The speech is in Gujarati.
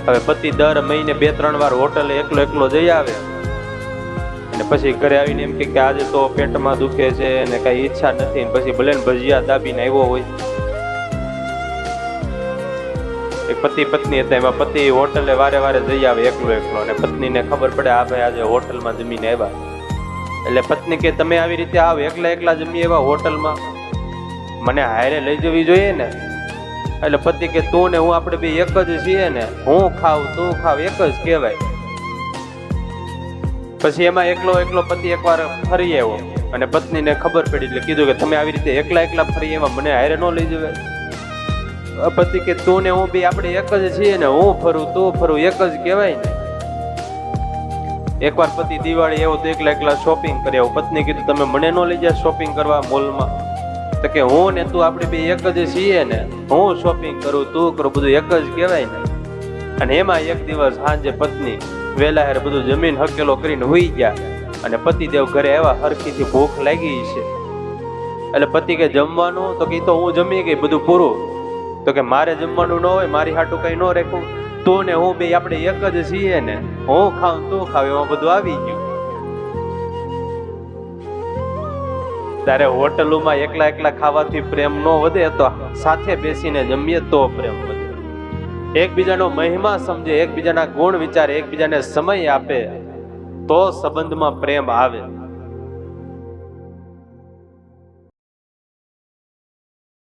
હવે પતિ દર મહિને 2-3 વાર હોટલે એકલો એકલો જઈ આવે અને પછી ઘરે આવીને એમ કે આજે તો પેટમાં દુખે છે અને કઈ ઈચ્છા નથી, પછી ભલે ને ભજીયા દાબીને આવ્યો હોય. એક પતિ પત્ની હતા, એમાં પતિ હોટલે વારે વારે જઈ આવે એકલો એકલો અને પત્નીને ખબર પડે આ ભાઈ આજે હોટલમાં જમીને આવ્યા. એટલે પત્ની કે તમે આવી રીતે આવ એકલા એકલા જમી આવ્યા હોટલમાં, મને હારે લઈ જવી જોઈએ ને. એટલે પતિ કે તું ને હું આપણે બે એક જ છીએ ને, હું ખાવ તું ખાવ એક જ કહેવાય. પછી એમાં એકલો એકલો પતિ એકવાર ફરી આવ્યો અને પત્નીને ખબર પડી એટલે કીધું કે તમે આવી રીતે એકલા એકલા ફરી આવ્યા, મને હારે ન લઈ જવાય. પતિ કે તું ને હું બે આપણે એક જ છીએ ને, હું ફરું તું ફરું એક જ કહેવાય ને. એકવાર પતિ દિવાળી એવો તો એકલા એકલા શોપિંગ કરી આવું. પત્ની કીધું તમે મને ન લઈ જાય શોપિંગ કરવા મોલમાં? તો કે હું ને તું આપણે બે એક જ છીએ ને, હું શોપિંગ કરું તું કરું બધું એક જ કહેવાય ને. અને એમાં એક દિવસ સાંજે પત્ની વેલા હેર બધું જમીન હકેલો કરીને હુઈ ગયા અને પતિદેવ ઘરે આવ્યા, હરખીથી ભૂખ લાગી છે. એટલે પતિ કે જમવાનું? તો કે તો હું જમી ગઈ બધું પૂરું. તો કે મારે જમવાનું ન હોય, મારી હાટું કઈ ન રાખું, તું ને હું બે આપણે એક જ છીએ ને, હું ખાવ તું ખાવ, એમાં બધું આવી ગયું. ત્યારે હોટલોમાં એકલા એકલા ખાવાથી પ્રેમ ન વધે, તો સાથે બેસીને જમીએ તો પ્રેમ વધે. એકબીજાનો મહિમા સમજે, એકબીજાના ગુણ વિચારે, એકબીજાને સમય આપે તો સંબંધમાં પ્રેમ આવે.